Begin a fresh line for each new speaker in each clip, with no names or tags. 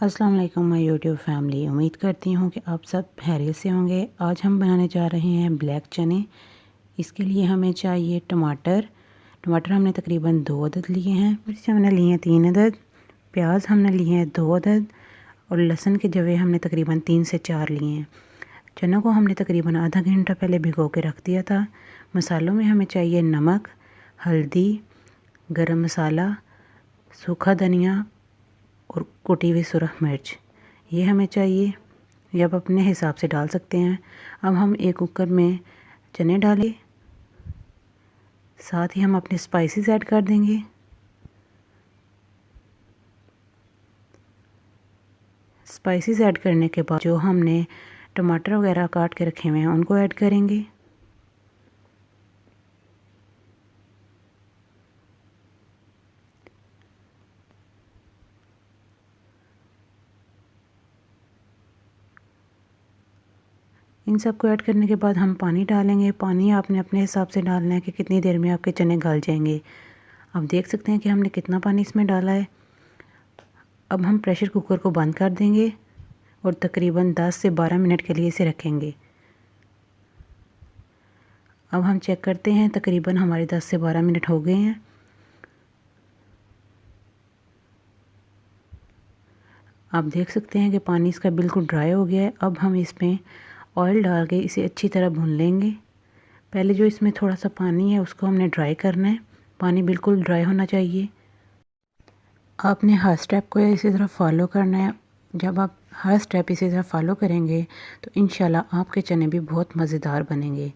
अस्सलाम वालेकुम my YouTube family. उम्मीद करती हूँ कि आप सब खैरियत से होंगे। आज हम बनाने जा रहे हैं ब्लैक चने। इसके लिए हमें चाहिए टमाटर हमने तकरीबन 2 अदद लिए हैं। मिर्च हमने लिए हैं 3 अदद। प्याज हमने लिए हैं 2 अदद और लहसुन के जवे हमने तकरीबन 3 से 4 लिए हैं। चनों को हमने तकरीबन आधा घंटा पहले भिगो के रख दिया था। मसालों में हमें चाहिए नमक, हल्दी, गरम मसाला, सूखा धनिया और कुटी हुई सुरख मिर्च, ये हमें चाहिए। ये आप अपने हिसाब से डाल सकते हैं। अब हम एक कुकर में चने डालें, साथ ही हम अपने स्पाइसेस ऐड कर देंगे। स्पाइसेस ऐड करने के बाद जो हमने टमाटर वगैरह काट के रखे हुए हैं उनको ऐड करेंगे। इन सबको ऐड करने के बाद हम पानी डालेंगे। पानी आपने अपने हिसाब से डालना है कि कितनी देर में आपके चने गल जाएंगे। आप देख सकते हैं कि हमने कितना पानी इसमें डाला है। अब हम प्रेशर कुकर को बंद कर देंगे और तकरीबन 10 से 12 मिनट के लिए इसे रखेंगे। अब हम चेक करते हैं, तकरीबन हमारे 10 से 12 मिनट हो गए हैं। आप देख सकते हैं कि पानी इसका बिल्कुल ड्राई हो गया है। अब हम इसमें ऑयल डाल के इसे अच्छी तरह भून लेंगे। पहले जो इसमें थोड़ा सा पानी है उसको हमने ड्राई करना है। पानी बिल्कुल ड्राई होना चाहिए। आपने हर स्टेप को इसी तरह फॉलो करना है। जब आप हर स्टेप इसी तरह फॉलो करेंगे तो इंशाल्लाह आपके चने भी बहुत मज़ेदार बनेंगे।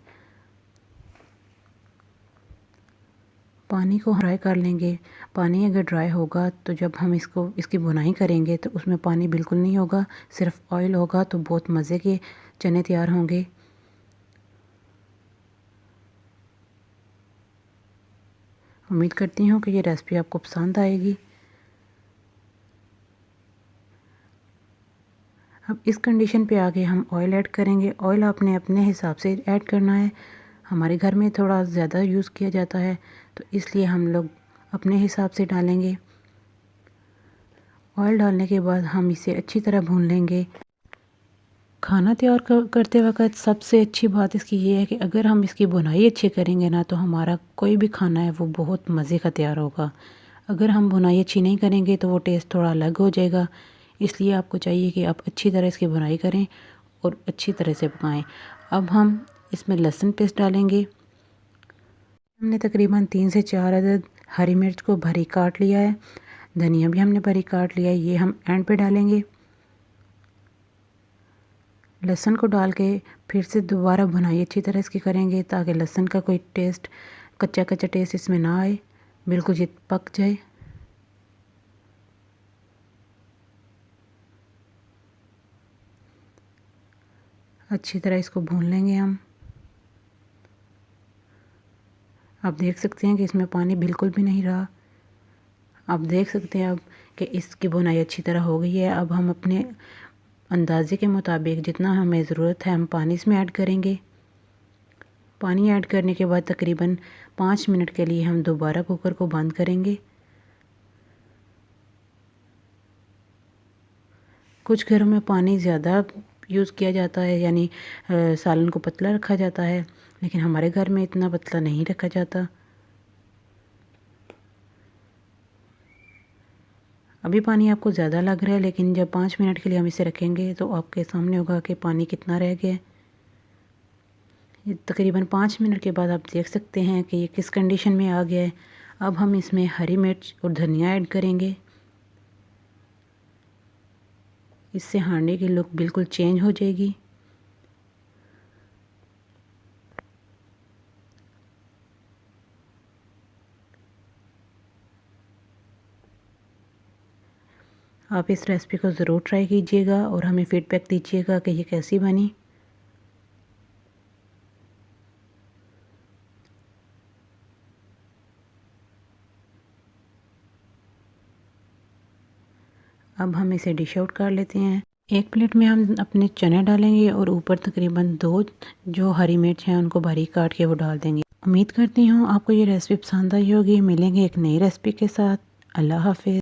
पानी को ड्राई कर लेंगे। पानी अगर ड्राई होगा तो जब हम इसकी बुनाई करेंगे तो उसमें पानी बिल्कुल नहीं होगा, सिर्फ ऑयल होगा, तो बहुत मज़े के चने तैयार होंगे। उम्मीद करती हूँ कि ये रेसिपी आपको पसंद आएगी। अब इस कंडीशन पे आके हम ऑयल ऐड करेंगे। ऑयल आपने अपने हिसाब से ऐड करना है। हमारे घर में थोड़ा ज़्यादा यूज़ किया जाता है तो इसलिए हम लोग अपने हिसाब से डालेंगे। ऑयल डालने के बाद हम इसे अच्छी तरह भून लेंगे। खाना तैयार करते वक्त सबसे अच्छी बात इसकी ये है कि अगर हम इसकी बुनाई अच्छी करेंगे ना तो हमारा कोई भी खाना है वो बहुत मज़े का तैयार होगा। अगर हम बुनाई अच्छी नहीं करेंगे तो वो टेस्ट थोड़ा अलग हो जाएगा। इसलिए आपको चाहिए कि आप अच्छी तरह इसकी बुनाई करें और अच्छी तरह से पकाएं। अब हम इसमें लहसुन पेस्ट डालेंगे। हमने तकरीबन 3 से 4 अदद हरी मिर्च को भरी काट लिया है। धनिया भी हमने भरी काट लिया है, ये हम एंड पे डालेंगे। लहसुन को डाल के फिर से दोबारा भुनाई अच्छी तरह इसकी करेंगे ताकि लहसुन का कोई टेस्ट, कच्चा कच्चा टेस्ट इसमें ना आए, बिल्कुल ये पक जाए। अच्छी तरह इसको भून लेंगे हम। आप देख सकते हैं कि इसमें पानी बिल्कुल भी नहीं रहा। आप देख सकते हैं अब कि इसकी भुनाई अच्छी तरह हो गई है। अब हम अपने अंदाजे के मुताबिक जितना हमें ज़रूरत है हम पानी इसमें ऐड करेंगे। पानी ऐड करने के बाद तकरीबन 5 मिनट के लिए हम दोबारा कुकर को बंद करेंगे। कुछ घरों में पानी ज़्यादा यूज़ किया जाता है, यानी सालन को पतला रखा जाता है, लेकिन हमारे घर में इतना पतला नहीं रखा जाता। अभी पानी आपको ज़्यादा लग रहा है, लेकिन जब 5 मिनट के लिए हम इसे रखेंगे तो आपके सामने होगा कि पानी कितना रह गया है। ये तकरीबन 5 मिनट के बाद आप देख सकते हैं कि ये किस कंडीशन में आ गया है। अब हम इसमें हरी मिर्च और धनिया ऐड करेंगे। इससे हांडी की लुक बिल्कुल चेंज हो जाएगी। आप इस रेसिपी को ज़रूर ट्राई कीजिएगा और हमें फ़ीडबैक दीजिएगा कि ये कैसी बनी। अब हम इसे डिश आउट कर लेते हैं। एक प्लेट में हम अपने चने डालेंगे और ऊपर तकरीबन 2 जो हरी मिर्च हैं उनको बारीक काट के वो डाल देंगे। उम्मीद करती हूँ आपको ये रेसिपी पसंद आई होगी। मिलेंगे एक नई रेसिपी के साथ। अल्लाह हाफ़िज़।